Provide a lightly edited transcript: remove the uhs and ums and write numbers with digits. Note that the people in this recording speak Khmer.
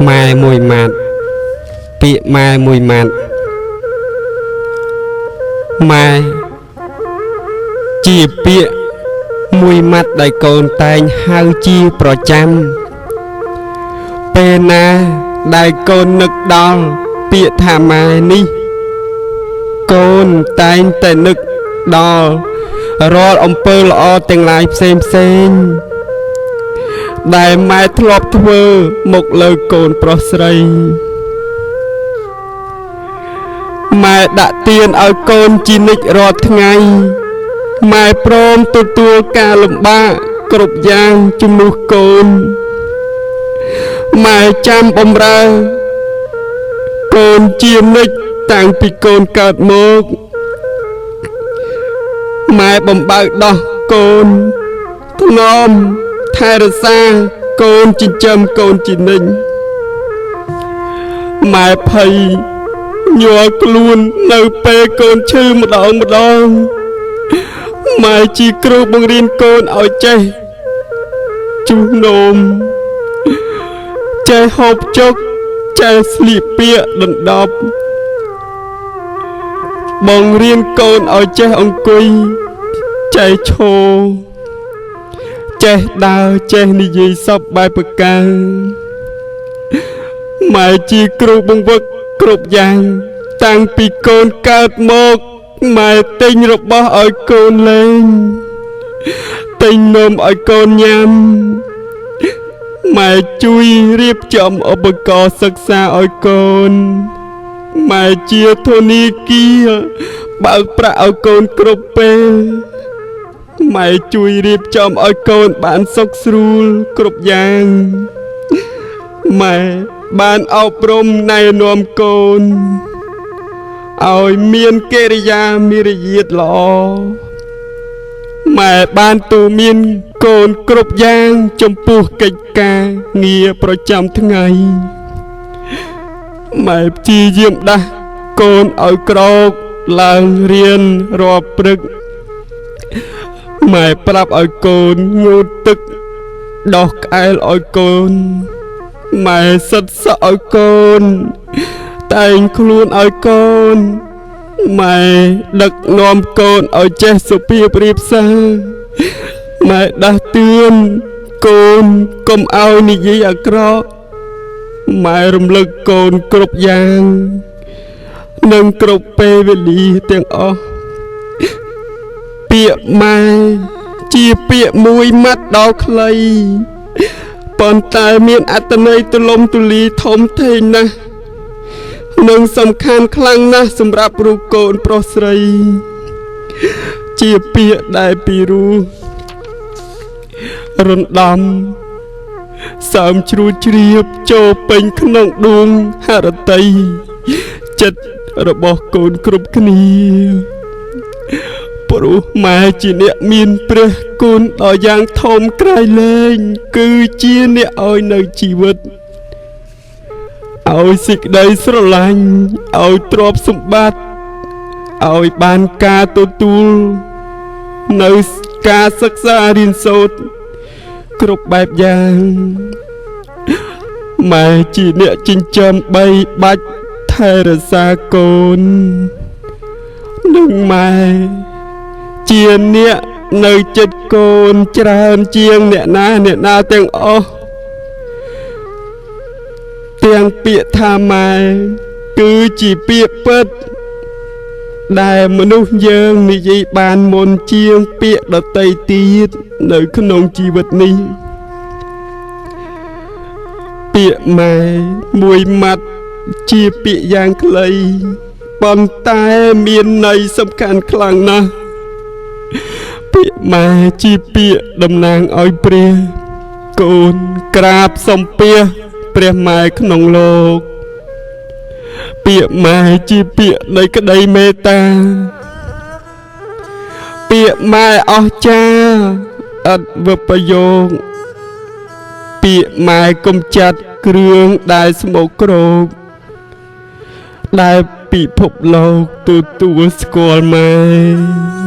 ម៉ែមួយម៉ាត់ពាក្យម៉ែមួយម៉ាត់ម៉ែជាពាក្យមួយម៉ាត់ដែលកូនតែងហៅជាប្រចាំពេលណាដែលកូននឹកដល់ពាក្យថាម៉ែនេះកូនតែងតែនឹកដល់រាល់អំពើល្អទាំងឡាយផ្សេងដែលម៉ែធ្លាប់ធ្វើមកលើកូនប្រុសស្រីម៉ែដាក់ទានឲ្យកូនជានិច្ចរាល់ថ្ងៃម៉ែព្រមទទួលការលំបាកគ្រប់យ៉ាងជំនួសកូនម៉ែចាំបំរើកូនជានិច្ចតាំងពីកូនកើតមកម៉ែបំបើកដោះកូនថ្នមថែរក្សាកូនចិញ្ចឹមកូនជានិច្ចម៉ែភ័យញ័រខ្លួននៅពេលកូនឈឺម្ដងម៉ែជាគ្រូបង្រៀនកូនឲ្យចេះជុះនោមចេះហូបចុកចេះស្លៀកពាក់ដណ្ដប់បង្រៀនកូនឲ្យចេះអង្គុយចេះឈរចេះដើរចេះនិយាយសពបែបប្រការម៉ែជាគ្រូបង្វឹកគ្រប់យ៉ាងតាំងពីកូនកើតមកម៉ែទិញរបស់ឲ្យកូនលេងទិញនំឲ្យកូនញ៉ាំម៉ែជួយរៀបចំឧបករណ៍សិក្សាឲ្យកូនម៉ែជាធនាគារបើកប្រាក់ឲ្យកូនគ្រប់ពេលម៉ែជួយរៀបចំឲ្យកូនបានសុខស្រួលគ្រប់យ៉ាងម៉ែបានអប់រំណែនាំកូនឲ្យមានកិរិយាមារយាទល្អម៉ែបានទូន្មានកូនគ្រប់យ៉ាងចំពោះកិច្ចការងារប្រចាំថ្ងៃម៉ែព្យាយាមដាស់កូនឲ្យក្រោកឡើងរៀនរាល់ព្រឹកម៉ែប្រាប់ឲ្យកូនងូតទឹកដោះក្អែលឲ្យកូនម៉ែសិតសក់ឲ្យកូនតែងខ្លួនឲ្យកូនម៉ែដឹកនាំកូនឲ្យចេះសុភាពរៀបសារម៉ែដាស់តឿនកូនកុំឲ្យនិយាយអាក្រក់ម៉ែរំលឹកកូនគ្រប់យ៉ាងនិងគ្រប់ពេលវេលាទាំងអស់ពាក្យម៉ែជាពាក្យមួយម៉ាត់ដ៏ខ្លីប៉ុន្តែមានអត្ថន័យទូលំទូលាយធំធេងណាស់និងសំខាន់ខ្លាំងណាស់សម្រាប់រូបកូនប្រុសស្រីជាពាក្យដែលពីរោះរំដំសើមជ្រួចជ្រាបចូលពេញក្នុងដួងហឫទ័យចិត្តរបស់កូនគ្រប់គ្នាព្រោះម៉ែជាអ្នកមានព្រះគុណដ៏យ៉ាងធំក្រៃលែងគឺជាអ្នកឲ្យនៅជីវិតឲ្យសេចក្តីស្រឡាញ់ឲ្យទ្រព្យសម្បត្តិឲ្យបានការទទួលនៅការសិក្សារៀនសូត្រគ្រប់បែបយ៉ាងម៉ែជាអ្នកចិញ្ចឹមបីបាច់ថែរក្សាកូននិងម៉ែជាអ្នកនៅចិត្តកូនច្រើនជាងអ្នកណាទាំងអស់ទាំងពាក្យថាម៉ែគឺជាពាក្យពិតដែលមនុស្សយើងនិយាយបានមុនជាងពាក្យដទៃទៀតនៅក្នុងជីវិតនេះពាក្យម៉ែមួយម៉ាត់ជាពាក្យយ៉ាងខ្លីប៉ុន្តែមានន័យសំខាន់ខ្លាំងណាស់ពាក្យម៉ែជាពាក្យតំណាងឲ្យព្រះកូនក្រាបសំពះព្រះម៉ែក្នុងលោកពាក្យម៉ែជាពាក្យនៃក្តីមេត្តាពាក្យម៉ែអស្ចារ្យឥតវិបយោគពាក្យម៉ែកំចាត់គ្រឿងដែលស្មោកគ្រោកដែលពិភពលោកទទួលស្គាល់ម៉ែ